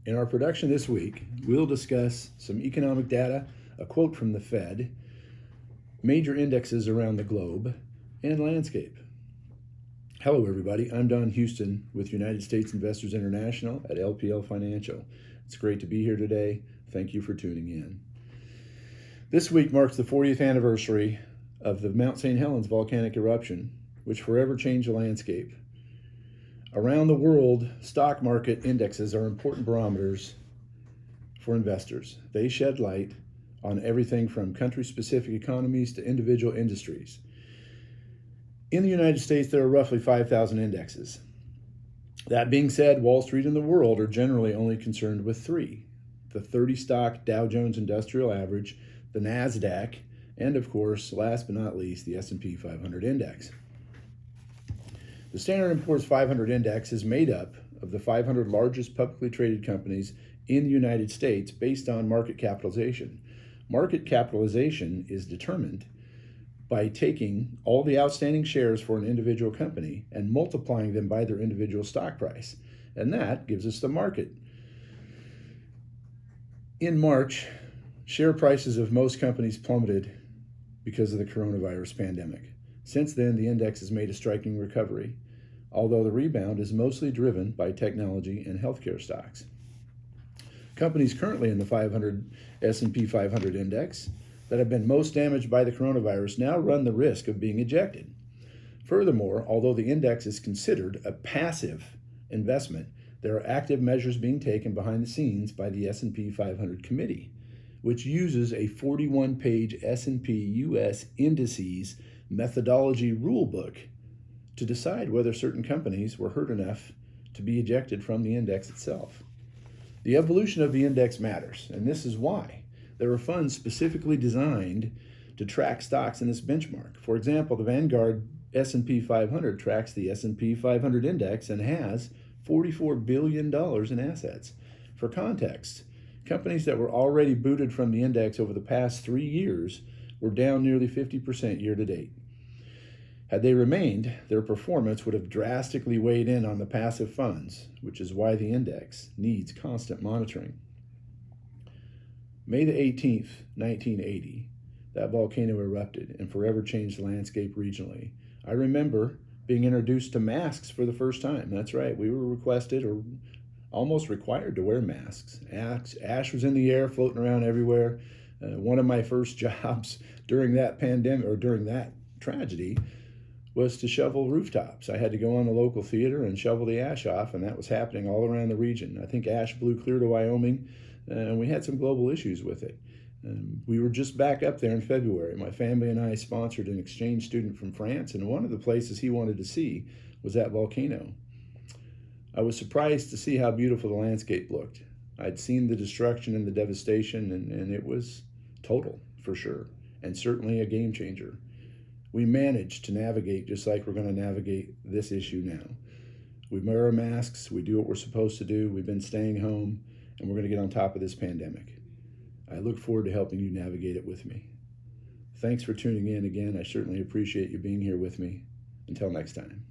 In our production this week, we'll discuss some economic data, a quote from the Fed, major indexes around the globe, and landscape. Hello, everybody. I'm Don Houston with United States Investors International at LPL Financial. It's great to be here today. Thank you for tuning in. This week marks the 40th anniversary of the Mount St. Helens volcanic eruption, which forever changed the landscape. Around the world, stock market indexes are important barometers for investors. They shed light on everything from country-specific economies to individual industries. In the United States, there are roughly 5,000 indexes. That being said, Wall Street and the world are generally only concerned with three: the 30-stock Dow Jones Industrial Average, the NASDAQ, and of course, last but not least, the S&P 500 Index. The Standard & Poor's 500 Index is made up of the 500 largest publicly traded companies in the United States based on market capitalization. Market capitalization is determined by taking all the outstanding shares for an individual company and multiplying them by their individual stock price. And that gives us the market. In March, share prices of most companies plummeted because of the coronavirus pandemic. Since then, the index has made a striking recovery, although the rebound is mostly driven by technology and healthcare stocks. Companies currently in the S&P 500 index that have been most damaged by the coronavirus now run the risk of being ejected. Furthermore, although the index is considered a passive investment, there are active measures being taken behind the scenes by the S&P 500 committee, which uses a 41-page S&P US indices methodology rulebook to decide whether certain companies were hurt enough to be ejected from the index itself. The evolution of the index matters, and this is why. There are funds specifically designed to track stocks in this benchmark. For example, the Vanguard S&P 500 tracks the S&P 500 index and has $44 billion in assets. For context, companies that were already booted from the index over the past 3 years were down nearly 50% year to date. Had they remained, their performance would have drastically weighed in on the passive funds, which is why the index needs constant monitoring. May the 18th, 1980, that volcano erupted and forever changed the landscape regionally. I remember being introduced to masks for the first time. That's right, we were requested or almost required to wear masks. Ash was in the air, floating around everywhere. One of my first jobs during that pandemic, or during that tragedy, was to shovel rooftops. I had to go on the local theater and shovel the ash off, and that was happening all around the region. I think ash blew clear to Wyoming, and we had some global issues with it. We were just back up there in February. My family and I sponsored an exchange student from France, and one of the places he wanted to see was that volcano. I was surprised to see how beautiful the landscape looked. I'd seen the destruction and the devastation, and it was total, for sure, and certainly a game changer. We managed to navigate just like we're going to navigate this issue now. We wear our masks, we do what we're supposed to do, we've been staying home, and we're going to get on top of this pandemic. I look forward to helping you navigate it with me. Thanks for tuning in again. I certainly appreciate you being here with me. Until next time.